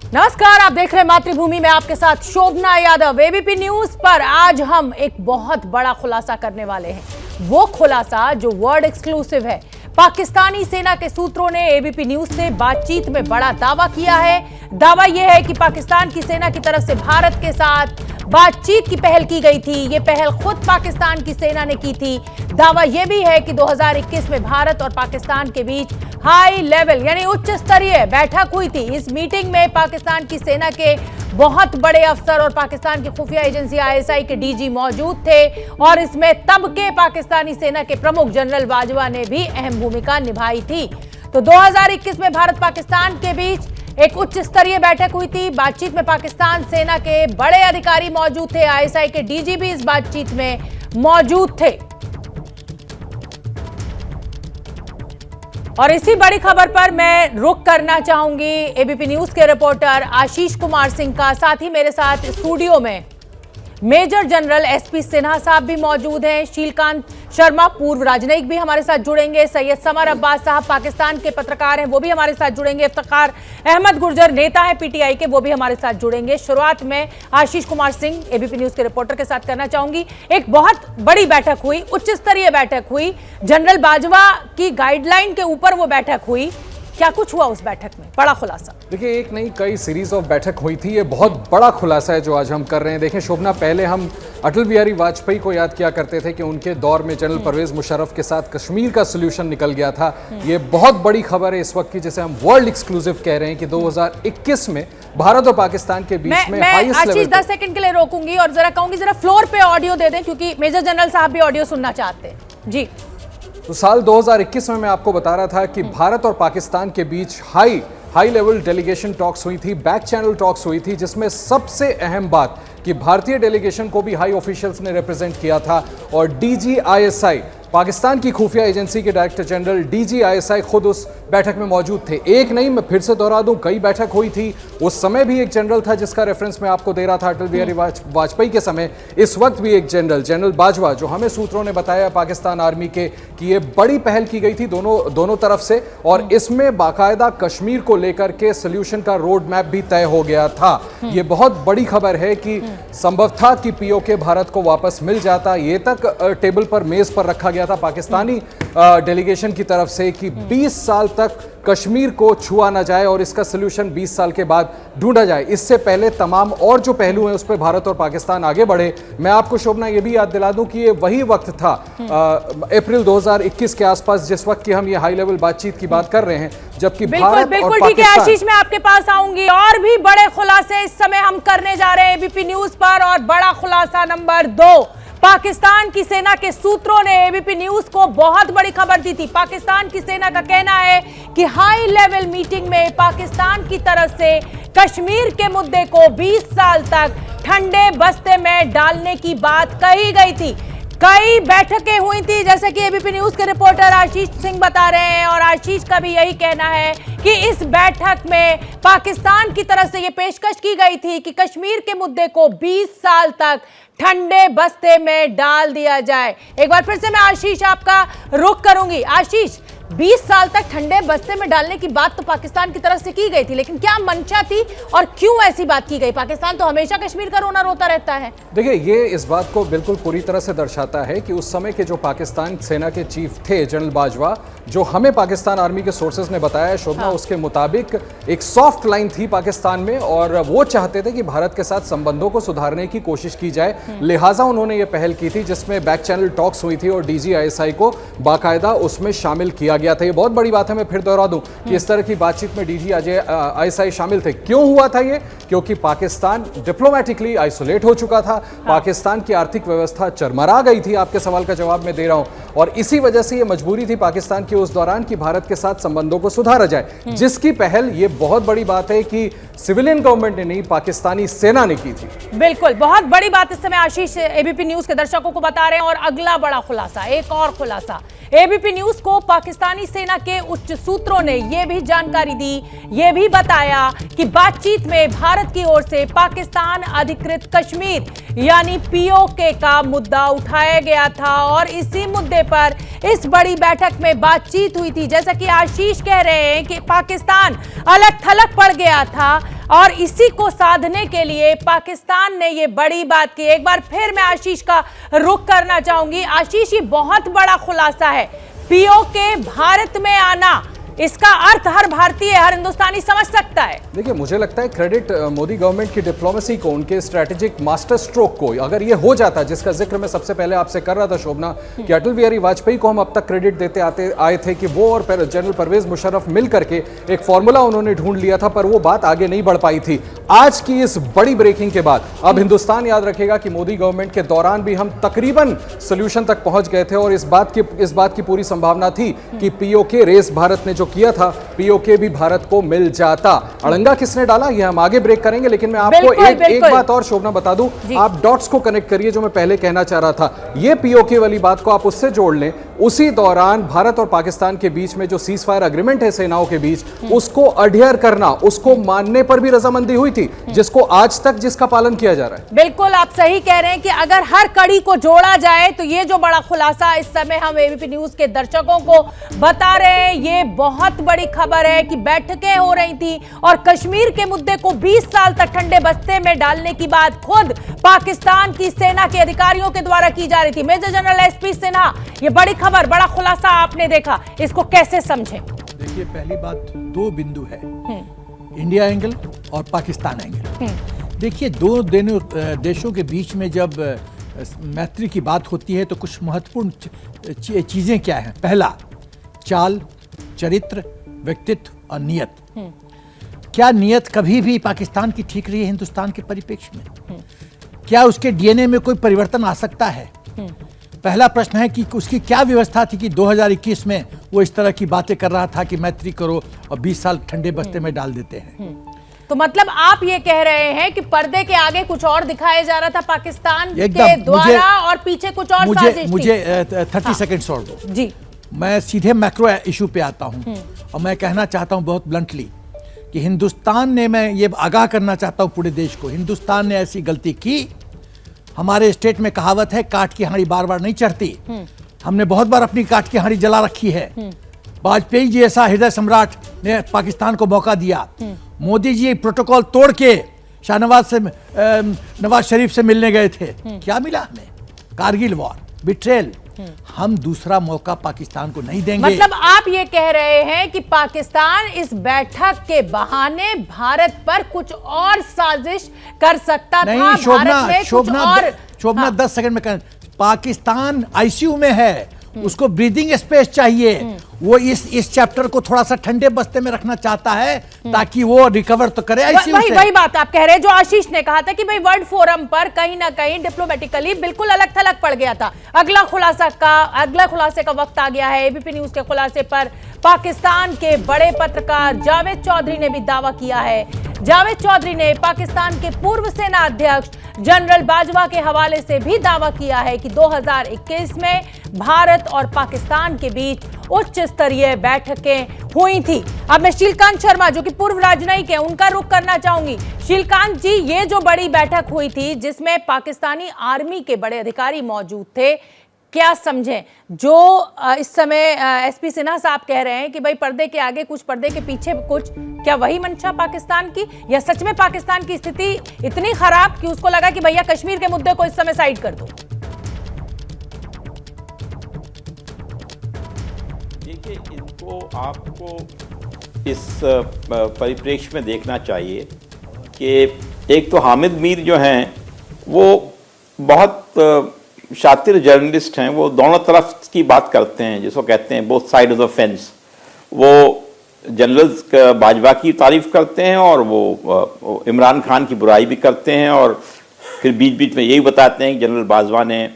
नमस्कार, आप देख रहे हैं मातृभूमि में आपके साथ शोभना यादव। एबीपी न्यूज पर आज हम एक बहुत बड़ा खुलासा करने वाले हैं। वो खुलासा जो वर्ल्ड एक्सक्लूसिव है। पाकिस्तानी सेना के सूत्रों ने एबीपी न्यूज से बातचीत में बड़ा दावा किया है। दावा यह है कि पाकिस्तान की सेना की तरफ से भारत के साथ बातचीत की पहल की गई थी। ये पहल खुद पाकिस्तान की सेना ने की थी। दावा यह भी है कि 2021 में भारत और पाकिस्तान के बीच हाई लेवल यानी उच्च स्तरीय बैठक हुई थी। इस मीटिंग में पाकिस्तान की सेना के बहुत बड़े अफसर और पाकिस्तान की खुफिया एजेंसी आईएसआई के डीजी मौजूद थे और इसमें तब के पाकिस्तानी सेना के प्रमुख जनरल बाजवा ने भी अहम भूमिका निभाई थी। तो 2021 में भारत पाकिस्तान के बीच एक उच्च स्तरीय बैठक हुई थी। बातचीत में पाकिस्तान सेना के बड़े अधिकारी मौजूद थे। आईएसआई के डीजी भी इस बातचीत में मौजूद थे। और इसी बड़ी खबर पर मैं रुख करना चाहूंगी एबीपी न्यूज के रिपोर्टर आशीष कुमार सिंह का। साथ ही मेरे साथ स्टूडियो में मेजर जनरल एसपी सिन्हा साहब भी मौजूद हैं। शीलकांत शर्मा पूर्व राजनयिक भी हमारे साथ जुड़ेंगे। सैयद समर अब्बास साहब पाकिस्तान के पत्रकार हैं, वो भी हमारे साथ जुड़ेंगे। इफ्तिखार अहमद गुर्जर नेता है पीटीआई के, वो भी हमारे साथ जुड़ेंगे। शुरुआत में आशीष कुमार सिंह एबीपी न्यूज के रिपोर्टर के साथ करना चाहूंगी। एक बहुत बड़ी बैठक हुई, उच्च स्तरीय बैठक हुई, जनरल बाजवा की गाइडलाइन के ऊपर वो बैठक हुई। क्या कुछ हुआ उस बैठक में? बड़ा खुलासा। देखिए, एक नहीं कई सीरीज ऑफ बैठक हुई थी। ये बहुत बड़ा खुलासा है जो आज हम कर रहे हैं। देखें शोभना, पहले हम अटल बिहारी वाजपेयी को याद किया करते थे कि उनके दौर में जनरल परवेज मुशर्रफ के साथ कश्मीर का सोल्यूशन निकल गया था। ये बहुत बड़ी खबर है इस वक्त की, जिसे हम वर्ल्ड एक्सक्लूसिव कह रहे हैं कि 2021 में भारत और पाकिस्तान के बीच में हाईएस्ट लेवल। आशीष 10 सेकंड के लिए रोकूंगी और जरा कहूंगी जरा फ्लोर पे ऑडियो दे दें, क्योंकि मेजर जनरल साहब भी ऑडियो सुनना चाहते हैं जी। तो साल 2021 में मैं आपको बता रहा था कि भारत और पाकिस्तान के बीच हाई लेवल डेलीगेशन टॉक्स हुई थी, बैक चैनल टॉक्स हुई थी, जिसमें सबसे अहम बात कि भारतीय डेलीगेशन को भी हाई ऑफिशियल्स ने रिप्रेजेंट किया था और डीजी आईएसआई पाकिस्तान की खुफिया एजेंसी के डायरेक्टर जनरल डीजी आईएसआई खुद उस बैठक में मौजूद थे। एक नहीं, मैं फिर से दोहरा दूं, कई बैठक हुई थी। उस समय भी एक जनरल था जिसका रेफरेंस मैं आपको दे रहा था अटल बिहारी वाजपेयी के समय। इस वक्त भी एक जनरल बाजवा, जो हमें सूत्रों ने बताया पाकिस्तान आर्मी के कि ये बड़ी पहल की गई थी दोनों तरफ से और इसमें बाकायदा कश्मीर को लेकर के सोल्यूशन का रोड मैप भी तय हो गया था। ये बहुत बड़ी खबर है कि संभव था कि पीओके भारत को वापस मिल जाता। ये तक टेबल पर मेज पर रखा गया था पाकिस्तानी डेलीगेशन की तरफ से कि 20 साल तक कश्मीर को छुआ ना जाए और इसका सलूशन 20 साल के बाद ढूंढा जाए। इससे पहले तमाम और जो पहलू हैं उस पर भारत और पाकिस्तान आगे बढ़े। मैं आपको शोभना ये भी याद दिला दूं कि ये वही वक्त था अप्रैल 2021 के आसपास, जिस वक्त की हम ये हाई लेवल बातचीत की बात कर रहे हैं, जबकि भारत और ठीक है आशीष, मैं आपके पास आऊंगी। और भी बड़े खुलासे इस समय हम करने जा रहे हैं एबीपी न्यूज पर। और बड़ा खुलासा नंबर 2, पाकिस्तान की सेना के सूत्रों ने एबीपी न्यूज को बहुत बड़ी खबर दी थी। पाकिस्तान की सेना का कहना है कि हाई लेवल मीटिंग में पाकिस्तान की तरफ से कश्मीर के मुद्दे को 20 साल तक ठंडे बस्ते में डालने की बात कही गई थी। कई बैठकें हुई थी, जैसे कि एबीपी न्यूज के रिपोर्टर आशीष सिंह बता रहे हैं और आशीष का भी यही कहना है कि इस बैठक में पाकिस्तान की तरफ से यह पेशकश की गई थी कि कश्मीर के मुद्दे को 20 साल तक ठंडे बस्ते में डाल दिया जाए। एक बार फिर से मैं आशीष आपका रुख करूंगी। आशीष, 20 साल तक ठंडे बस्ते में डालने की बात तो पाकिस्तान की तरफ से की गई थी, लेकिन क्या मंशा थी और क्यों ऐसी बात की गई? पाकिस्तान तो हमेशा कश्मीर का रोना रोता रहता है। देखिए, ये इस बात को बिल्कुल पूरी तरह से दर्शाता है कि उस समय के जो पाकिस्तान सेना के चीफ थे जनरल बाजवा, जो हमें पाकिस्तान आर्मी के सोर्सेज ने बताया शोभना, उसके मुताबिक एक सॉफ्ट लाइन थी पाकिस्तान में और वो चाहते थे कि भारत के साथ संबंधों को सुधारने की कोशिश की जाए। लिहाजा उन्होंने ये पहल की थी जिसमें बैक चैनल टॉक्स हुई थी और डीजी आईएसआई को बाकायदा उसमें शामिल किया गया था। ये बहुत बड़ी बात है। मैं फिर दोहरा दूं कि इस तरह की बातचीत में डीजी आईएसआई शामिल थे। क्यों हुआ था ये? क्योंकि पाकिस्तान डिप्लोमेटिकली आइसोलेट हो चुका था। पाकिस्तान की आर्थिक व्यवस्था चरमरा गई थी। आपके सवाल का जवाब मैं दे रहा हूं और इसी वजह से ये मजबूरी थी पाकिस्तान की उस दौरान कि भारत के साथ संबंधों को सुधारा जाए, जिसकी पहल, ये बहुत बड़ी बात है कि सिविलियन गवर्नमेंट ने नहीं, पाकिस्तानी सेना ने की थी। बिल्कुल, बहुत बड़ी बात इस समय आशीष एबीपी न्यूज के दर्शकों को बता रहे हैं। और अगला बड़ा खुलासा, एक और खुलासा, एबीपी न्यूज को पाकिस्तानी सेना के उच्च सूत्रों ने यह भी जानकारी दी, यह भी बताया कि बातचीत में भारत की ओर से पाकिस्तान अधिकृत कश्मीर यानी पीओके का मुद्दा उठाया गया था और इसी मुद्दे पर इस बड़ी बैठक में बातचीत हुई थी। जैसा कि आशीष कह रहे हैं कि पाकिस्तान अलग थलग पड़ गया था, और इसी को साधने के लिए पाकिस्तान ने ये बड़ी बात की। एक बार फिर मैं आशीष का रुख करना चाहूंगी। आशीष, ये बहुत बड़ा खुलासा है। पीओके भारत में आना, इसका अर्थ हर भारतीय, हर हिंदुस्तानी समझ सकता है। देखिए, मुझे लगता है क्रेडिट मोदी गवर्नमेंट की डिप्लोमेसी को, उनके स्ट्रैटेजिक मास्टर स्ट्रोक को, अगर ये हो जाता, जिसका जिक्र मैं सबसे पहले आपसे कर रहा था शोभना, कि अटल बिहारी वाजपेयी को हम अब तक क्रेडिट देते आए थे कि वो और जनरल परवेज मुशर्रफ मिल करके एक फॉर्मूला उन्होंने ढूंढ लिया था, पर वो बात आगे नहीं बढ़ पाई थी। आज की इस बड़ी ब्रेकिंग के बाद अब हिंदुस्तान याद रखेगा कि मोदी गवर्नमेंट के दौरान भी हम तकरीबन सोल्यूशन तक पहुंच गए थे और इस बात की पूरी संभावना थी कि पीओके रेस भारत ने जो किया था, पीओके भी भारत को मिल जाता। अड़ंगा किसने डाला, ये हम आगे ब्रेक करेंगे, लेकिन मैं आपको एक बात और शोभना बता दूं, आप डॉट्स को कनेक्ट करिए जो मैं पहले कहना चाह रहा था। ये पीओके वाली बात को आप उससे जोड़ लें, उसी दौरान भारत और पाकिस्तान के बीच में जो सीज फायर एग्रीमेंट है सेनाओं के बीच, उसको अडहियर करना, उसको मानने पर भी रजामंदी हुई थी, जिसको आज तक जिसका पालन किया जा रहा है। बिल्कुल आप सही कह रहे हैं कि अगर हर कड़ी को जोड़ा जाए तो ये जो बड़ा खुलासा इस समय हम एबीपी न्यूज के दर्शकों को बता रहे हैं, ये बहुत बड़ी खबर है कि बैठकें हो रही थी और कश्मीर के मुद्दे को 20 साल तक ठंडे बस्ते में डालने की बात खुद पाकिस्तान की सेना के अधिकारियों के द्वारा की जा रही थी। मेजर जनरल एसपी सिन्हा, ये बड़ी खबर, बड़ा खुलासा आपने देखा, इसको कैसे समझें? देखिए, पहली बात, दो बिंदु है, इंडिया एंगल और पाकिस्तान एंगल। देखिए, दो देशों के बीच में जब मैत्री की बात होती है तो कुछ महत्वपूर्ण चीजें क्या हैं? पहला, चाल, चरित्र, व्यक्तित्व और नियत। क्या नियत कभी भी पाकिस्तान की ठीक रही है हिंदुस्तान के परिप्रेक्ष्य में? क्या उसके डीएनए में कोई परिवर्तन आ सकता है? पहला प्रश्न है कि उसकी क्या व्यवस्था थी कि 2021 में वो इस तरह की बातें कर रहा था कि मैत्री करो और 20 साल ठंडे बस्ते में डाल देते हैं। तो मतलब आप ये कह रहे हैं कि पर्दे के आगे कुछ और दिखाया जा रहा था पाकिस्तान के द्वारा और पीछे कुछ और साजिश थी। मुझे 30 सेकंड्स और दो जी। मैं सीधे मैक्रो इशू पे आता हूं और मैं कहना चाहता हूं बहुत ब्लंटली कि हिंदुस्तान ने, मैं ये आगाह करना चाहता हूं पूरे देश को, हिंदुस्तान ने ऐसी गलती की। हमारे स्टेट में कहावत है, काट की हांडी बार बार नहीं चढ़ती। हमने बहुत बार अपनी काट की हांडी जला रखी है। वाजपेयी जी ऐसा हृदय सम्राट ने पाकिस्तान को मौका दिया। मोदी जी प्रोटोकॉल तोड़ के नवाज शरीफ से मिलने गए थे, क्या मिला हमें? Kargil war, betrayal. हम दूसरा मौका पाकिस्तान को नहीं देंगे। मतलब आप ये कह रहे हैं कि पाकिस्तान इस बैठक के बहाने भारत पर कुछ और साजिश कर सकता था। नहीं, शोभना 10 सेकंड में कर। पाकिस्तान आईसीयू में है, उसको ब्रीदिंग स्पेस चाहिए। वो इस चैप्टर को थोड़ा सा ठंडे बस्ते में रखना चाहता है ताकि वो रिकवर तो करे आईसीयू से। वही बात आप कह रहे हैं जो आशीष ने कहा था कि भाई वर्ल्ड फोरम पर कहीं ना कहीं डिप्लोमेटिकली बिल्कुल अलग थलग पड़ गया था। अगला खुलासे का वक्त आ गया है। एबीपी न्यूज के खुलासे पर पाकिस्तान के बड़े पत्रकार जावेद चौधरी ने भी दावा किया है। जावेद चौधरी ने पाकिस्तान के पूर्व सेना अध्यक्ष जनरल बाजवा के हवाले से भी दावा किया है कि 2021 में भारत और पाकिस्तान के बीच उच्च स्तरीय बैठकें हुई थी। अब मैं शीलकांत शर्मा, जो कि पूर्व राजनयिक है, उनका रुख करना चाहूंगी। शीलकांत जी, ये जो बड़ी बैठक हुई थी जिसमें पाकिस्तानी आर्मी के बड़े अधिकारी मौजूद थे, क्या समझें? जो इस समय एसपी सिन्हा साहब कह रहे हैं कि भाई पर्दे के आगे कुछ, पर्दे के पीछे कुछ, क्या वही मंशा पाकिस्तान की, या सच में पाकिस्तान की स्थिति इतनी खराब कि उसको लगा कि भैया कश्मीर के मुद्दे को इस समय साइड कर दो? देखिए, इनको आपको इस परिप्रेक्ष्य में देखना चाहिए कि एक तो हामिद मीर जो हैं वो बहुत शातिर जर्नलिस्ट हैं। वो दोनों तरफ की बात करते हैं, जिसको कहते हैं both side of the fence. वो जनरल बाजवा की तारीफ करते हैं और वो इमरान खान की बुराई भी करते हैं, और फिर बीच बीच में यही बताते हैं कि जनरल बाजवा ने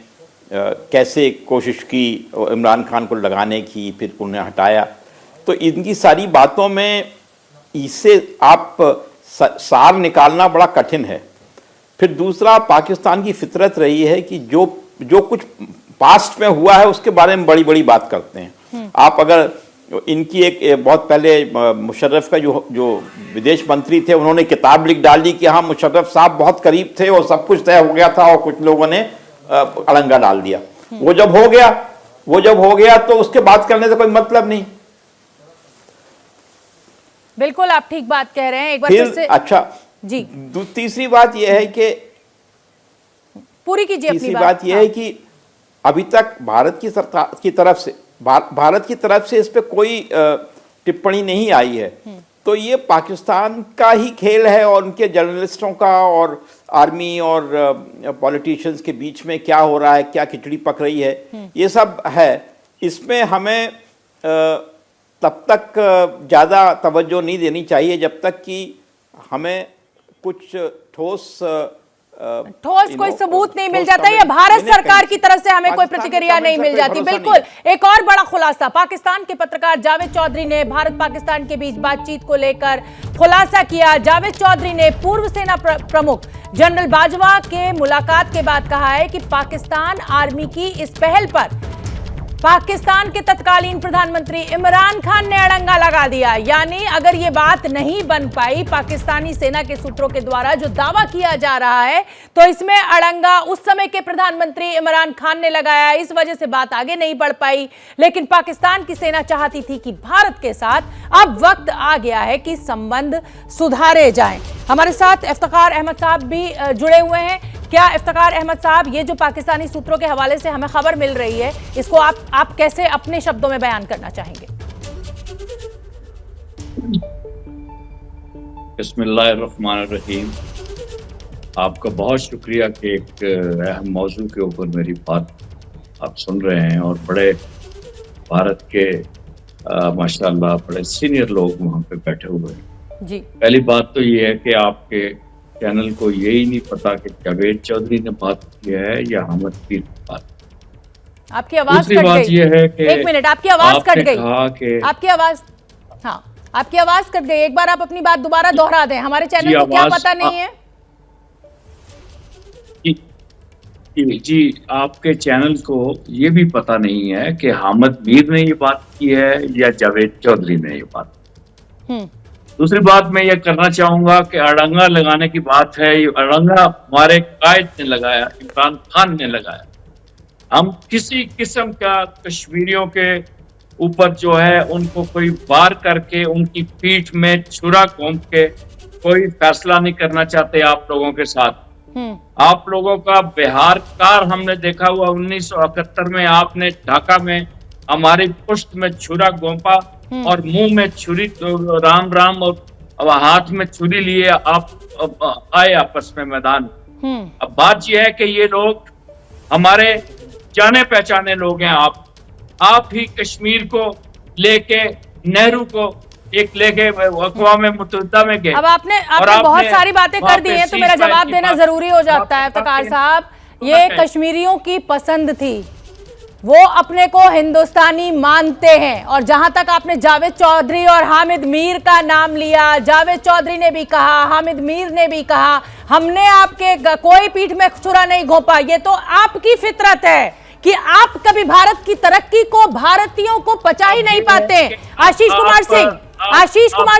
कैसे कोशिश की इमरान खान को लगाने की, फिर उन्हें हटाया। तो इनकी सारी बातों में इससे आप सार निकालना बड़ा कठिन है। फिर दूसरा, पाकिस्तान की फितरत रही है कि जो कुछ पास्ट में हुआ है उसके बारे में बड़ी बड़ी बात करते हैं। आप अगर इनकी एक बहुत पहले मुशर्रफ का जो विदेश मंत्री थे, उन्होंने किताब लिख डाली कि हाँ मुशर्रफ साहब बहुत करीब थे और सब कुछ तय हो गया था, और कुछ लोगों ने अड़ंगा डाल दिया। वो जब हो गया तो उसके बात करने से कोई मतलब नहीं। बिल्कुल आप ठीक बात कह रहे हैं। एक बार फिर से अच्छा, जी तीसरी बात यह है कि पूरी कीजिए अपनी तीसरी बात। बात यह है कि अभी तक भारत की सरकार की तरफ से भारत की तरफ से इस पे कोई टिप्पणी नहीं आई है। तो ये पाकिस्तान का ही खेल है और उनके जर्नलिस्टों का और आर्मी और पॉलिटिशियंस के बीच में क्या हो रहा है, क्या खिचड़ी पक रही है, ये सब है। इसमें हमें तब तक ज़्यादा तवज्जो नहीं देनी चाहिए जब तक कि हमें कुछ ठोस कोई सबूत नहीं मिल जाता या भारत सरकार की तरफ से हमें कोई प्रतिक्रिया नहीं मिल जाती। बिल्कुल, एक और बड़ा खुलासा पाकिस्तान के पत्रकार जावेद चौधरी ने भारत पाकिस्तान के बीच बातचीत को लेकर खुलासा किया। जावेद चौधरी ने पूर्व सेना प्रमुख जनरल बाजवा के मुलाकात के बाद कहा है कि पाकिस्तान आर्मी की इस पहल पर पाकिस्तान के तत्कालीन प्रधानमंत्री इमरान खान ने अड़ंगा लगा दिया। यानी अगर ये बात नहीं बन पाई पाकिस्तानी सेना के सूत्रों के द्वारा जो दावा किया जा रहा है, तो इसमें अड़ंगा उस समय के प्रधानमंत्री इमरान खान ने लगाया। इस वजह से बात आगे नहीं बढ़ पाई। लेकिन पाकिस्तान की सेना चाहती थी कि भारत के साथ अब वक्त आ गया है कि संबंध सुधारे जाएं। हमारे साथ इफ्तिखार अहमद साहब भी जुड़े हुए हैं। क्या इफ्तिखार अहमद साहब, ये जो पाकिस्तानी सूत्रों के हवाले से हमें खबर मिल रही है, इसको आप कैसे अपने शब्दों में बयान करना चाहेंगे? बिस्मिल्लाहिर्रहमानिर्रहीम। आपका बहुत शुक्रिया कि एक अहम मौजू के ऊपर मेरी बात आप सुन रहे हैं और बड़े भारत के माशाल्लाह बड़े सीनियर लोग वहाँ पे बैठे हुए हैं जी। पहली बात तो ये है कि आपके चैनल को यही नहीं पता कि जावेद चौधरी ने बात की है या हामिद मीर की बात। आपकी आवाज दूसरी कट बात गई। यह है कि एक मिनट, आपकी आवाज कट गई। कहा कि आपकी आवाज, हाँ आपकी आवाज कट गई। एक बार आप अपनी बात दोबारा दोहरा दें, हमारे चैनल को क्या पता नहीं है? जी, आपके चैनल को ये भी पता नहीं है कि हामिद मीर ने ये बात की है या जावेद चौधरी ने ये बात। दूसरी बात मैं ये करना चाहूंगा कि अड़ंगा लगाने की बात है, ये अड़ंगा हमारे कायद ने लगाया, इमरान खान ने लगाया। हम किसी किस्म का कश्मीरियों के ऊपर जो है उनको कोई वार करके उनकी पीठ में छुरा घोंप के कोई फैसला नहीं करना चाहते आप लोगों के साथ। आप लोगों का बिहार कार हमने देखा हुआ 1971 में आपने ढाका में हमारी पुष्ट में छुरा घोंपा और मुंह में छुरी, राम राम और हाथ में छुरी लिए आप आए आपस में मैदान। अब बात यह है कि ये लोग हमारे जाने पहचाने लोग हैं। आप ही कश्मीर को लेके नेहरू को एक लेके अक़वाम मुत्तहिदा में गए। अब आपने बहुत सारी बातें कर दी हैं तो मेरा जवाब देना जरूरी हो जाता है इफ्तिखार साहब। ये कश्मीरियों की पसंद थी, वो अपने को हिंदुस्तानी मानते हैं। और जहां तक आपने जावेद चौधरी और हामिद मीर का नाम लिया, जावेद चौधरी ने भी कहा, हामिद मीर ने भी कहा, हमने आपके कोई पीठ में छुरा नहीं घोंपा। ये तो आपकी फितरत है कि आप कभी भारत की तरक्की को, भारतीयों को पचा ही नहीं पाते। आशीष कुमार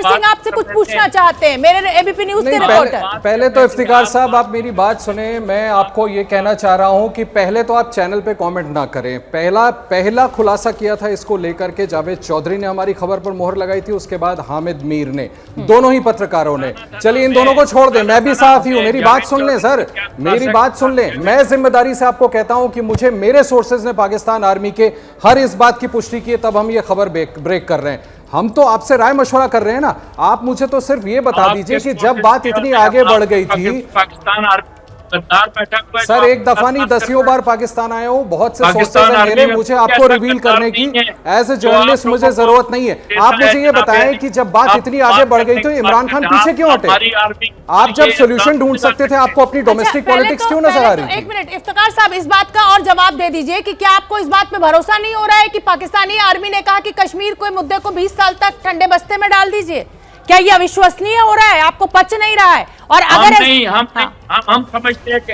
सिंह आपसे कुछ पूछना चाहते हैं, मेरे एबीपी न्यूज के रिपोर्टर। पहले तो इफ्तिखार साहब आप मेरी बात सुने। मैं आपको ये कहना चाह रहा हूं कि पहले तो आप चैनल पे कमेंट ना करें। पहला खुलासा किया था इसको लेकर के जावेद चौधरी ने हमारी खबर पर मोहर लगाई थी, उसके बाद हामिद मीर ने, दोनों ही पत्रकारों ने। चलिए इन दोनों को छोड़ दें, मैं भी साफ ही हूं। मेरी बात सुन लें सर, मेरी बात सुन लें। मैं जिम्मेदारी से आपको कहता हूं कि मुझे मेरे सोर्सेज ने पाकिस्तान आर्मी के हर इस बात की पुष्टि की है, तब हम ये खबर ब्रेक कर रहे हैं। हम तो आपसे राय मशवरा कर रहे हैं ना। आप मुझे तो सिर्फ ये बता दीजिए कि जब बात इतनी आगे बढ़ गई थी, पाकिस्तान सर एक दफा नहीं दसियों बार पाकिस्तान आया हूँ, बहुत से सोर्सेज हैं मेरे, मुझे आपको रिवील करने की एज ए जर्नलिस्ट मुझे जरूरत नहीं है। आप मुझे ये बताएं कि जब बात इतनी आगे बढ़ गई तो इमरान खान पीछे क्यों हटे? आप जब सोल्यूशन ढूंढ सकते थे, आपको अपनी डोमेस्टिक पॉलिटिक्स क्यों नजर आ रही? एक मिनट इफ्तिखार साहब, इस बात का और जवाब दे दीजिए कि क्या आपको इस बात पे भरोसा नहीं हो रहा है कि पाकिस्तानी आर्मी ने कहा कि कश्मीर को मुद्दे को 20 साल तक ठंडे बस्ते में डाल दीजिए? क्या ये अविश्वसनीय हो रहा है? आपको पच नहीं रहा है? और अगर हम समझते हैं कि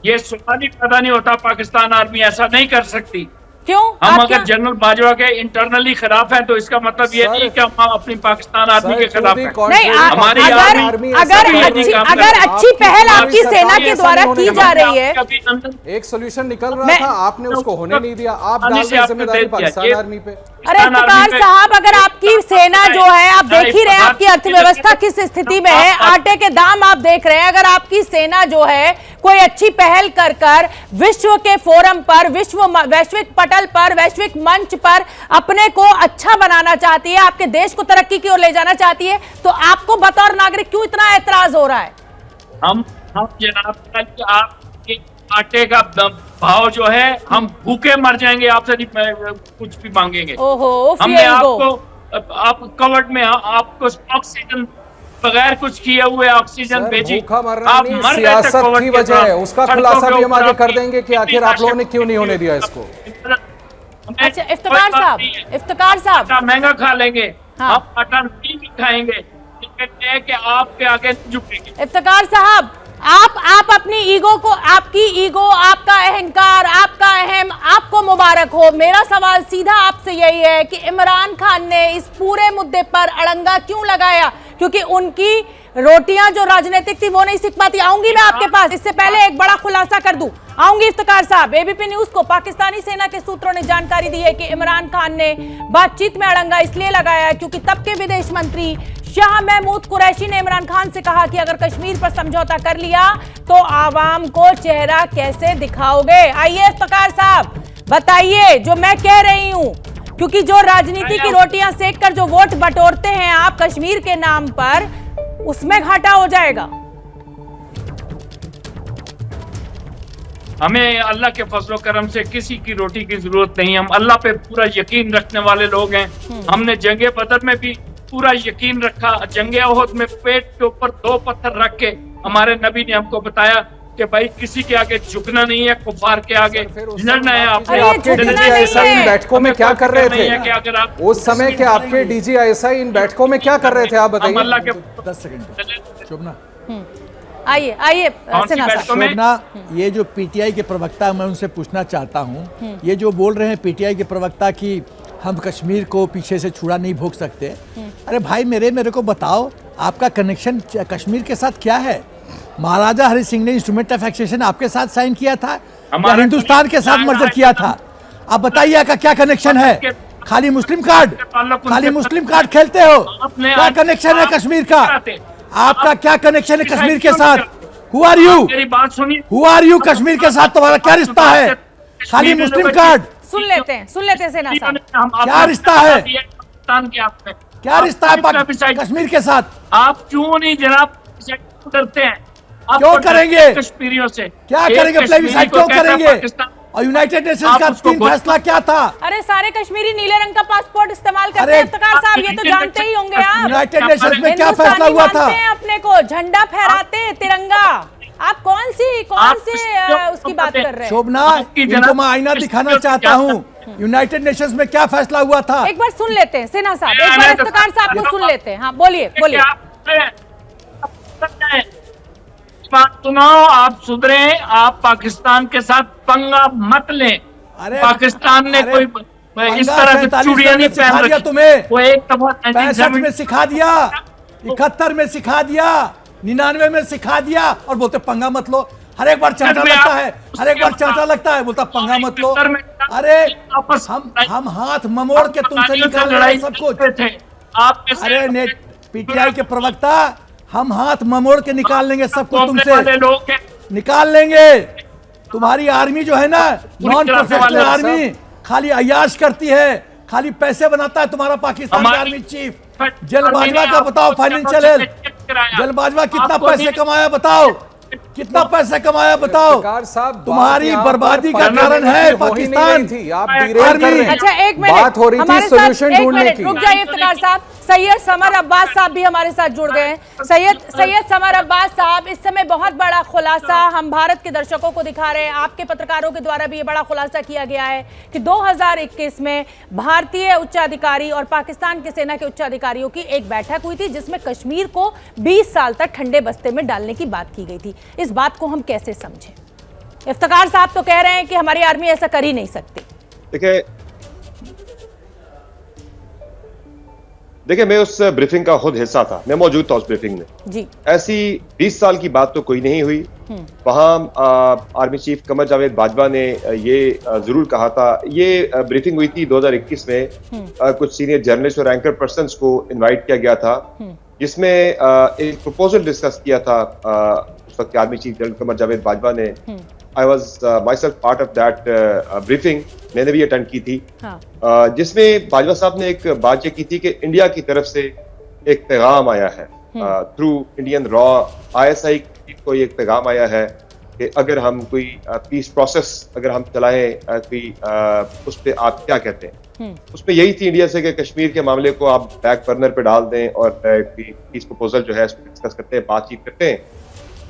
ये सवाल ही पैदा नहीं होता, पाकिस्तान आर्मी ऐसा नहीं कर सकती। क्यों? हम आप अगर क्या- जनरल बाजवा के इंटरनली खिलाफ हैं तो इसका मतलब ये सर- नहीं कि हम अपनी पाकिस्तान आर्मी के खिलाफ हैं। नहीं, हमारी अगर आर्मी अगर सभी अच्छी काम अगर कर- अच्छी पहल आपकी सेना के द्वारा की जा रही है, कभी अंदर एक सोल्यूशन निकल रहा मैं- था, आपने उसको होने नहीं दिया। आप आने डाल से रहे आपने जिम्मेदारी दे दिया। पाकिस्तान ये- आर्मी पे। अरे इफ्तिकार साहब, अगर आपकी सेना जो है, आप देख ही रहे हैं आपकी अर्थव्यवस्था किस स्थिति में है, आटे के दाम आप देख रहे हैं। अगर आपकी सेना जो है कोई अच्छी पहल कर कर विश्व के फोरम पर, वैश्विक पटल पर, वैश्विक मंच पर अपने को अच्छा बनाना चाहती है, आपके देश को तरक्की की ओर ले जाना चाहती है, तो आपको बतौर नागरिक क्यों इतना ऐतराज हो रहा है? हम जनाब आपके आटे का भाव जो है, हम भूखे मर जाएंगे, आपसे नहीं कुछ भी मांगेंगे। ओहो, हमने आपको आप कवर्ड में आपको ऑक्सीजन बगैर कुछ किए हुए ऑक्सीजन सर, भेजी। भूखा मरना आप नहीं, मर गए थे सियासत कोविड की के वजह है। दौरान। उसका सड़कों खुलासा के भी हम ऊपर आगे कर आपकी देंगे कि आखिर आप लोगों ने क्यों नहीं होने दिया इसको। अच्छा इफ्तिकार साहब, इफ्तिकार साहब, आटा महंगा खा लेंगे, हाँ। हम आटा नहीं भी खाएंगे, कहते हैं कि आपके आगे नहीं झुकेंगे। इफ्तिकार साहब, आप अपनी ईगो को, आपकी ईगो, आपका अहंकार, आपका अहम, आपको मुबारक हो। मेरा सवाल सीधा आपसे यही है कि इमरान खान ने इस पूरे मुद्दे पर अड़ंगा क्यों लगाया? क्योंकि उनकी रोटियां जो राजनीतिक थी वो नहीं सीख पाती। आऊंगी मैं आपके पास, इससे पहले एक बड़ा खुलासा कर दूं। आऊंगी इफ्तिकार साहब। एबीपी न्यूज को पाकिस्तानी सेना के सूत्रों ने जानकारी दी है कि इमरान खान ने बातचीत में अड़ंगा इसलिए लगाया क्योंकि तब के विदेश मंत्री शाह महमूद कुरैशी ने इमरान खान से कहा कि अगर कश्मीर पर समझौता कर लिया तो आवाम को चेहरा कैसे दिखाओगे? आइए इफ्तिकार साहब बताइए जो मैं कह रही हूं, क्योंकि जो राजनीति की रोटियां सेक कर जो वोट बटोरते हैं आप कश्मीर के नाम पर, उसमें घाटा हो जाएगा। हमें अल्लाह के फजलो करम से किसी की रोटी की जरूरत नहीं है। हम अल्लाह पे पूरा यकीन रखने वाले लोग हैं। हमने जंगे बदर में भी पूरा यकीन रखा। जंगे ओहद में पेट के ऊपर 2 पत्थर रख के हमारे नबी ने हमको बताया कि भाई किसी के आगे झुकना नहीं है, कुफार के आगे लड़ना है। अरे ये आपके झुकना डीजीआईएसआई नहीं इन है। बैठकों में क्या कर रहे नहीं है कि अगर थे? आप उस समय के आपके डीजीआईएसआई इन बैठकों में क्या कर रहे थे, आप हम अल्लाह बताइए। के 10 सेकंड शोभना, आइए आइए कौन सी सिन्हा साहब। बैठकों में? शोभना, ये जो पीटीआई के प्रवक्ता, मैं उनसे पूछना चाहता हूँ, ये जो बोल रहे हैं पीटीआई के प्रवक्ता कि हम कश्मीर को पीछे से छुड़ा नहीं भोग सकते, अरे भाई मेरे को बताओ आपका कनेक्शन कश्मीर के साथ क्या है? महाराजा हरि सिंह ने इंस्ट्रूमेंट ऑफ एक्सेशन आपके साथ साइन किया था या हिंदुस्तान के साथ मर्जर किया था? आप बताइए आपका क्या कनेक्शन है? खाली मुस्लिम कार्ड, खाली मुस्लिम कार्ड खेलते हो? क्या कनेक्शन है कश्मीर का? आपका क्या कनेक्शन है कश्मीर के साथ? Who are you? मेरी बात सुनिए। Who are you? कश्मीर के साथ तुम्हारा क्या रिश्ता है? खाली मुस्लिम कार्ड? सुन लेते हैं सेना साहब। क्या रिश्ता है? पाकिस्तान के आपसे क्या रिश्ता है कश्मीर के साथ? आप क्यों नहीं जनाब करते हैं? आप क्यों करेंगे? कश्मीरियों से क्या एक करेंगे? कश्मीरी प्लेबिसाइट को क्यों कहता है करेंगे? पाकिस्तान। और यूनाइटेड नेशंस आप का उसको 3 फैसला क्या था? अरे सारे कश्मीरी नीले रंग का पासपोर्ट इस्तेमाल करते अरे, हैं इफ्तिकार साहब, ये तो जानते ही होंगे आप। यूनाइटेड नेशंस में क्या हिंदुस्तानी फैसला हुआ था? मानते हैं अपने को, झंडा फहराते हैं, तिरंगा। आप कौन से उसकी बात कर रहे हैं? शोभना, आपकी इनको जनाब- मैं आईना दिखाना चाहता हूँ। यूनाइटेड नेशंस में क्या फैसला हुआ था? एक बार सुन लेते हैं सिन्हा साहब, एक बार इफ्तिकार साहब को सुन लेते हैं। हाँ बोलिए बोलिए। बात सुनाओ, आप सुधरे, आप पाकिस्तान के साथ पंगा मत लें। अरे, पाकिस्तान ने अरे, कोई इस तरह की 47 चूड़ियां नहीं में सिखा पहन दिया रखी। तुम्हें। वो एक दफा 65 में सिखा दिया, 71 में सिखा दिया, 99 में सिखा दिया, और बोलते पंगा मत लो। हर एक बार चांटा लगता है, हर एक बार चांटा लगता है, बोलता पंगा मत लो। अरे हम हाथ ममोड़ के तुमसे निकाल रहे हैं सब कुछ। आप अरे नेट पीटीआई के प्रवक्ता, हम हाथ ममोड़ के निकाल लेंगे सबको तुमसे, लोग हैं। निकाल लेंगे। तुम्हारी आर्मी जो है ना, नॉन प्रोफेशनल आर्मी, खाली अयाश करती है, खाली पैसे बनाता है तुम्हारा पाकिस्तान का आर्मी चीफ। जल बाजवा का बताओ फाइनेंशियल हेल्थ, जल बाजवा कितना पैसे कमाया बताओ, कितना पैसा कमाया बताओ। इफ्तिकार साहब, तुम्हारी बात बर्बादी का यहाँ पर कारण है हो ही नहीं पाकिस्तान। रही थी, आप डिरेल कर रहे हैं। अच्छा एक मिनट, बात हो रही थी हमारे सोल्यूशन साथ- एक ढूंढने मिनट, की। रुक जाइए इफ्तिकार साहब। सैयद समर अब्बास साहब भी हमारे साथ जुड़ गए हैं। सैयद समर अब्बास साहब, इस समय बहुत बड़ा खुलासा हम भारत के दर्शकों को दिखा रहे हैं, आपके पत्रकारों के द्वारा भी ये बड़ा खुलासा किया गया है कि 2021 में भारतीय उच्चाधिकारी और पाकिस्तान की सेना के उच्चाधिकारियों की एक बैठक हुई थी जिसमें कश्मीर को 20 साल तक ठंडे बस्ते में डालने की बात की गई थी। इस बात को हम कैसे समझें? इफ्तिकार साहब तो कह रहे हैं कि हमारी आर्मी ऐसा कर ही नहीं सकती। देखिए मैं उस ब्रीफिंग का खुद हिस्सा था, मैं मौजूद था उस ब्रीफिंग में जी। ऐसी 20 साल की बात तो कोई नहीं हुई। वहां आर्मी चीफ कमर जावेद बाजवा ने ये जरूर कहा था, ये ब्रीफिंग हुई थी 2021 में, कुछ सीनियर जर्नलिस्ट और एंकर पर्सन्स को इनवाइट किया गया था, जिसमें एक प्रपोजल डिस्कस किया था उस वक्त army chief general Qamar Javed Bajwa ने। I was myself part of that briefing, मैंने भी अटेंड की थी। जिसमें बाजवा साहब ने एक बात ये की थी कि इंडिया की तरफ से एक पैगाम आया है थ्रू इंडियन रॉ ISI को, एक पैगाम आया है कि अगर हम कोई पीस प्रोसेस अगर हम चलाएं, कोई उस पर आप क्या कहते हैं। उसमें यही थी इंडिया से कि कश्मीर के मामले को आप बैक बर्नर पे डाल दें और पीस प्रपोजल जो है उसको डिस्कस करते हैं, बातचीत करते हैं।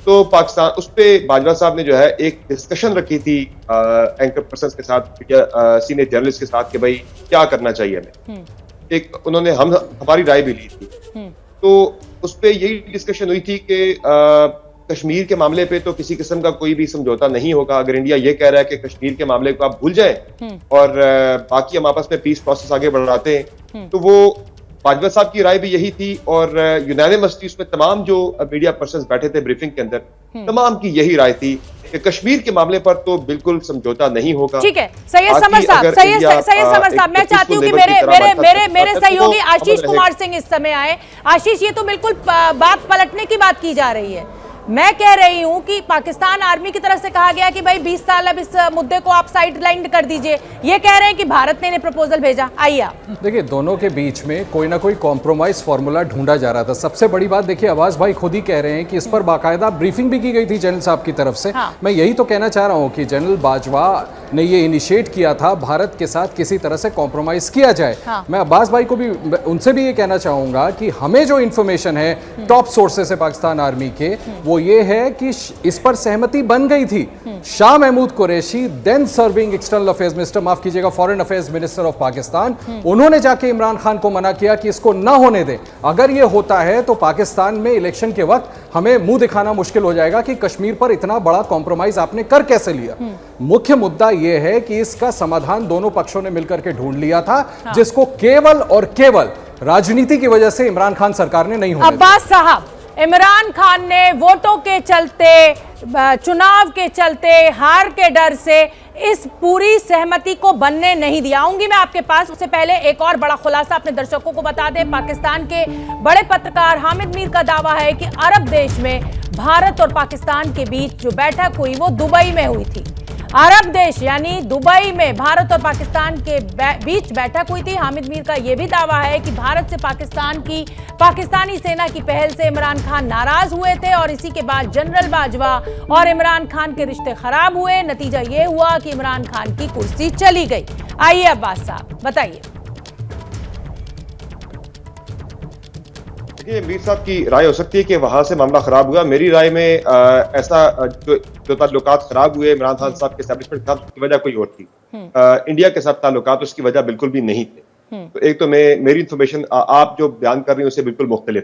तो पाकिस्तान उस पर बाजवा साहब ने जो है एक डिस्कशन रखी थी एंकर पर्सन के साथ, सीनियर जर्नलिस्ट के साथ कि भाई क्या करना चाहिए हमें। एक उन्होंने हमारी राय भी ली थी। तो उस पर यही डिस्कशन हुई थी कि कश्मीर के मामले पे तो किसी किस्म का कोई भी समझौता नहीं होगा। अगर इंडिया ये कह रहा है कि कश्मीर के मामले को आप भूल जाएं और बाकी हम आपस में पीस प्रोसेस आगे बढ़ाते हैं, तो वो बाजवा साहब की राय भी यही थी और यूनानिमसली उसमें तमाम जो मीडिया पर्सन्स बैठे थे ब्रीफिंग के अंदर, तमाम की यही राय थी कि कश्मीर के मामले पर तो बिल्कुल समझौता नहीं होगा। ठीक है, सैयद समर साहब, सैयद समर साहब, मैं चाहती हूँ कि मेरे सहयोगी आशीष कुमार सिंह इस समय आए। आशीष, ये तो बिल्कुल बात पलटने की बात की जा रही है। मैं कह रही हूं कि पाकिस्तान आर्मी की तरफ से कहा गया कि भाई 20 साल अब इस मुद्दे को आप साइडलाइन कर दीजिए। ये कह रहे हैं कि भारत ने इन्हें प्रपोजल भेजा। आइए आप देखिए, दोनों के बीच में कोई ना कोई कॉम्प्रोमाइज फॉर्मूला ढूंढा जा रहा था। सबसे बड़ी बात देखिए, अब्बास भाई खुद ही कह रहे हैं कि इस पर बाकायदा ब्रीफिंग भी की गई थी जनरल साहब की तरफ से। हाँ। मैं यही तो कहना चाह रहा हूं कि जनरल बाजवा ने ये इनिशिएट किया था भारत के साथ किसी तरह से कॉम्प्रोमाइज किया जाए। हाँ। मैं अब्बास भाई को भी, उनसे भी ये कहना चाहूंगा कि हमें जो इन्फॉर्मेशन है टॉप सोर्सेस है पाकिस्तान आर्मी के, वो ये है कि इस पर सहमति बन गई थी। Shah Mahmood Qureshi, then serving external affairs minister, माफ कीजिएगा foreign affairs minister of Pakistan, उन्होंने जाके इमरान खान को मना किया कि इसको ना होने दें। अगर ये होता है तो पाकिस्तान में इलेक्शन के वक्त हमें मुंह दिखाना मुश्किल हो जाएगा कि कश्मीर पर इतना बड़ा कॉम्प्रोमाइज आपने कर कैसे लिया। मुख्य मुद्दा यह है कि इसका समाधान दोनों पक्षों ने मिलकर के ढूंढ लिया था, जिसको केवल और केवल राजनीति की वजह से इमरान खान सरकार ने नहीं होने दिया। अब्बास साहब, इमरान खान ने वोटों के चलते, चुनाव के चलते, हार के डर से इस पूरी सहमति को बनने नहीं दिया। आऊंगी मैं आपके पास, उससे पहले एक और बड़ा खुलासा अपने दर्शकों को बता दें। पाकिस्तान के बड़े पत्रकार हामिद मीर का दावा है कि अरब देश में भारत और पाकिस्तान के बीच जो बैठक हुई वो दुबई में हुई थी। अरब देश यानी दुबई में भारत और पाकिस्तान के बीच बैठक हुई थी। हामिद मीर का यह भी दावा है कि भारत से पाकिस्तानी सेना की पहल से इमरान खान नाराज हुए थे और इसी के बाद जनरल बाजवा और इमरान खान के रिश्ते खराब हुए। नतीजा यह हुआ कि इमरान खान की कुर्सी चली गई। आइए अब्बास साहब बताइए। देखिए, मीर साहब की राय हो सकती है कि वहां से मामला खराब हुआ। मेरी राय में ऐसा जो ताल्लुकात खराब हुए इमरान खान साहब के एस्टैब्लिशमेंट के साथ, उसकी वजह कोई और थी। इंडिया के साथ ताल्लुकात उसकी वजह बिल्कुल भी नहीं थे। तो एक तो मेरी इंफॉर्मेशन आप जो बयान कर रही हैं उससे बिल्कुल मुख्तलिफ।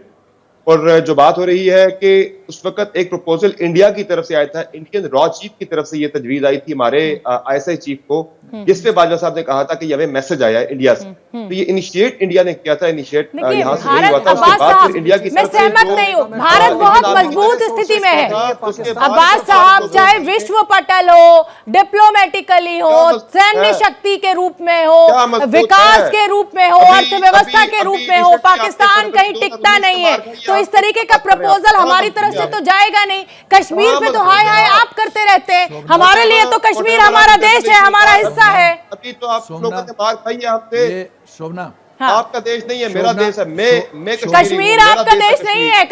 और जो बात हो रही है कि उस वक्त एक प्रपोजल इंडिया की तरफ से आया था, इंडियन रॉ चीफ की तरफ से ये तजवीज आई थी हमारे ISI चीफ को, जिसपे बाजवा साहब ने कहा था कि ये हमें मैसेज आया है इंडिया से। तो ये इनिशिएट इंडिया ने किया था, इनिशिएट यहाँ से नहीं हुआ था। उसके बाद फिर इंडिया की तरफ से सहमत नहीं हूं, भारत बहुत मजबूत स्थिति में है। अब्बास साहब, चाहे विश्व पटल हो, डिप्लोमेटिकली हो, सैन्य शक्ति के रूप में हो, विकास के रूप में हो, अर्थव्यवस्था के रूप में हो, पाकिस्तान कहीं टिकता नहीं है। तो इस तरीके का प्रपोजल हमारी तरफ से तो जाएगा नहीं। कश्मीर पे तो हाय हाय आप करते रहते हैं। हमारे लिए तो कश्मीर हमारा देश है, हमारा हिस्सा है। अभी तो आप लोगों ने मार खाई है हमसे। शोभना, हाँ। आपका देश नहीं है, मेरा देश है। मैं कश्मीर आपका देश नहीं है।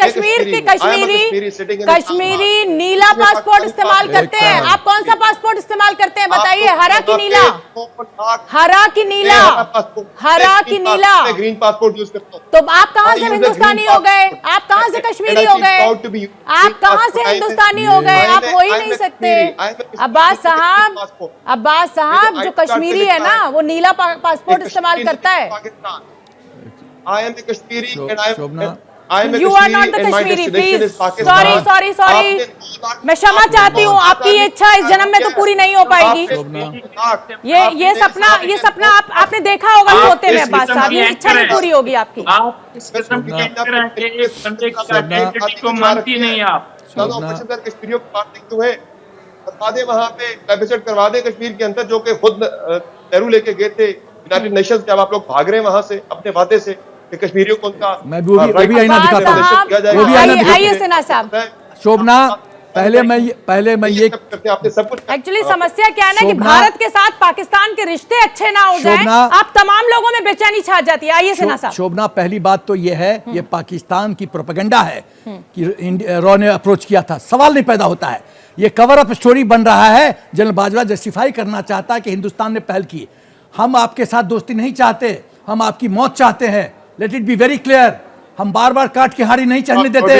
कश्मीरी नीला पासपोर्ट इस्तेमाल करते हैं। आप कौन सा पासपोर्ट इस्तेमाल करते हैं बताइए? हरा की नीला? हरा की नीला? हरा की नीला? ग्रीन पासपोर्ट यूज करता हूं। तो आप कहां से हिंदुस्तानी हो गए? आप कहां से कश्मीरी हो गए? आप कहां से हिंदुस्तानी हो गए? आप हो ही नहीं सकते। अब्बास साहब, जो कश्मीरी है ना, वो नीला पासपोर्ट इस्तेमाल करता है। I am a Kashmiri and I am You are not the Kashmiri, please. Sorry. मैं क्षमा चाहती हूँ, आपकी ये इच्छा इस जन्म में तो पूरी नहीं हो पाएगी। ये सपना आपने देखा होगा सोते में अब्बास साहब, ये इच्छा नहीं पूरी होगी आपकी। आप इस किस्म को मानती नहीं आप। कश्मीरियों को मारते क्यों है? बता दे वहाँ पे विजिट करवा दे कश्मीर के अंदर, जो कि खुद नेहरू लेके गए थे यूनाइटेड नेशंस। जब आप लोग भाग रहे हैं वहां से अपने वादे से कि कश्मीरियों को उनका आइए सिन्हा साहब। शोभना, पहले मैं ये आपने सब कुछ एक्चुअली समस्या क्या है ना कि भारत के साथ पाकिस्तान के रिश्ते अच्छे ना हो जाए, आप तमाम लोगों में बेचैनी छा जाती है। आइए सिन्हा साहब। शोभना, पहली बात तो ये है, ये पाकिस्तान की प्रोपेगेंडा है कि रॉ ने अप्रोच किया था, सवाल नहीं पैदा होता है। ये कवर अप स्टोरी बन रहा है। जनरल बाजवा जस्टिफाई करना चाहता है कि हिंदुस्तान ने पहल की। हम आपके साथ दोस्ती नहीं चाहते, हम आपकी मौत चाहते हैं। Let it be very clear. हम बार बार काट की हारी नहीं चढ़ने देते।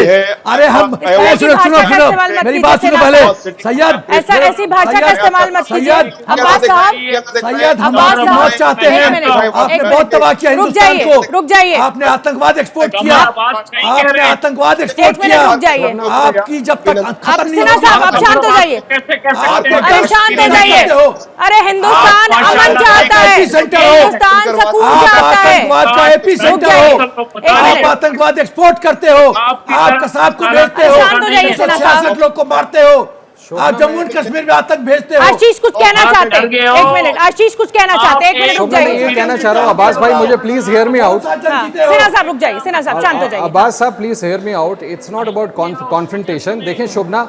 अरे हम सुनो मेरी बात सुनो पहले। सैयद, ऐसी भाषा का इस्तेमाल मत कीजिए अब्बास साहब। सैयद, हम आपकी मौत चाहते हैं। आपने बहुत तबाह किया हिंदुस्तान को। रुक जाइए। आपने आतंकवाद एक्सपोर्ट किया, आपने आतंकवाद एक्सपोर्ट किया। आपकी जब तक खत्म नहीं सिन्हा साहब, आप शांत हो जाइए। अरे शांत हो जाइए। अरे हिंदुस्तान अमन चाहता है, हिंदुस्तान सुकून चाहता है। आतंकवाद का एपी सेंटर हो, आप आतंकवाद एक्सपोर्ट करते हो, आप कसाब को भेजते हो, 66 लोग को मारते हो, आप जम्मू एंड कश्मीर में आतंक भेजते हो। आशीष कुछ कहना चाहते हैं, एक मिनट। आशीष कुछ कहना चाहते हैं, एक मिनट रुक जाइए। ये कहना चाह रहा हूँ अब्बास भाई, मुझे please hear me out. Sinha साहब रुक जाइए, सिन्हा साहब शांत हो जाइए। अब्बास साहब please hear me out. It's not about confrontation. देखें शोभना,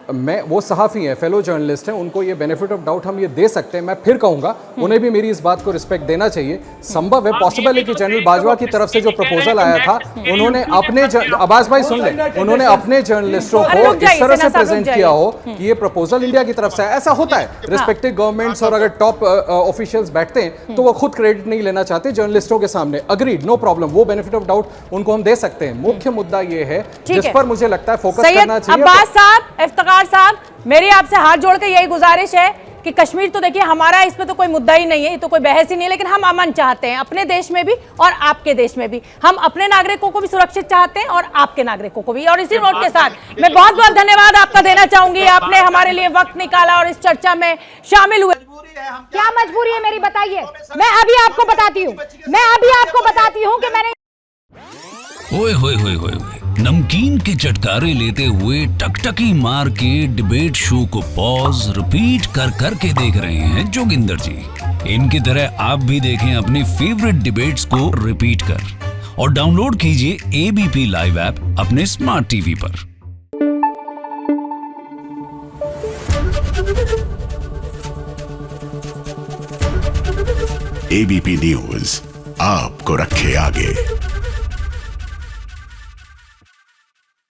मैं वो सहाफ़ी हैं, फेलो जर्नलिस्ट हैं, उनको ये बेनिफिट ऑफ डाउट हम ये दे सकते हैं। मैं फिर कहूँगा उन्हें भी मेरी इस बात को रिस्पेक्ट देना चाहिए। संभव है, पॉसिबल है कि जनरल बाजवा की तरफ से जो प्रपोजल आया था, उन्होंने अपने अब्बास भाई सुन लें, उन्होंने अपने जर्नलिस्टों को इस तरह से प्रेजेंट किया हो कि ये प्रपोजल इंडिया की तरफ से है। ऐसा होता है रिस्पेक्टिव गवर्नमेंट्स, और अगर टॉप ऑफिशियल्स बैठते हैं तो वो खुद क्रेडिट नहीं लेना चाहते जर्नलिस्टों के सामने। अग्रीड, नो प्रॉब्लम, वो बेनिफिट ऑफ डाउट उनको हम दे सकते हैं। मुख्य मुद्दा ये है जिस पर मुझे लगता है फोकस करना चाहिए। अब्बास साहब, इफ्तिखार साहब, मेरी आपसे हाथ जोड़ के यही गुजारिश है कि कश्मीर तो देखिए हमारा, इस पे तो कोई मुद्दा ही नहीं है, ये तो कोई बहस ही नहीं है, लेकिन हम अमन चाहते हैं अपने देश में भी और आपके देश में भी। हम अपने नागरिकों को भी सुरक्षित चाहते हैं और आपके नागरिकों को भी। और इसी नोट के साथ मैं बहुत बहुत धन्यवाद आपका देना चाहूंगी, आपने हमारे लिए वक्त निकाला और इस चर्चा में शामिल हुए। क्या मजबूरी है मेरी, बताइए। मैं अभी आपको बताती हूँ कि मैंने ओए होए होए होए, नमकीन के चटकारे लेते हुए टकटकी मार के डिबेट शो को पॉज रिपीट कर करके देख रहे हैं जोगिंदर जी। इनकी तरह आप भी देखें अपनी फेवरेट डिबेट्स को रिपीट कर, और डाउनलोड कीजिए एबीपी लाइव ऐप अपने स्मार्ट टीवी पर। एबीपी न्यूज आपको रखे आगे।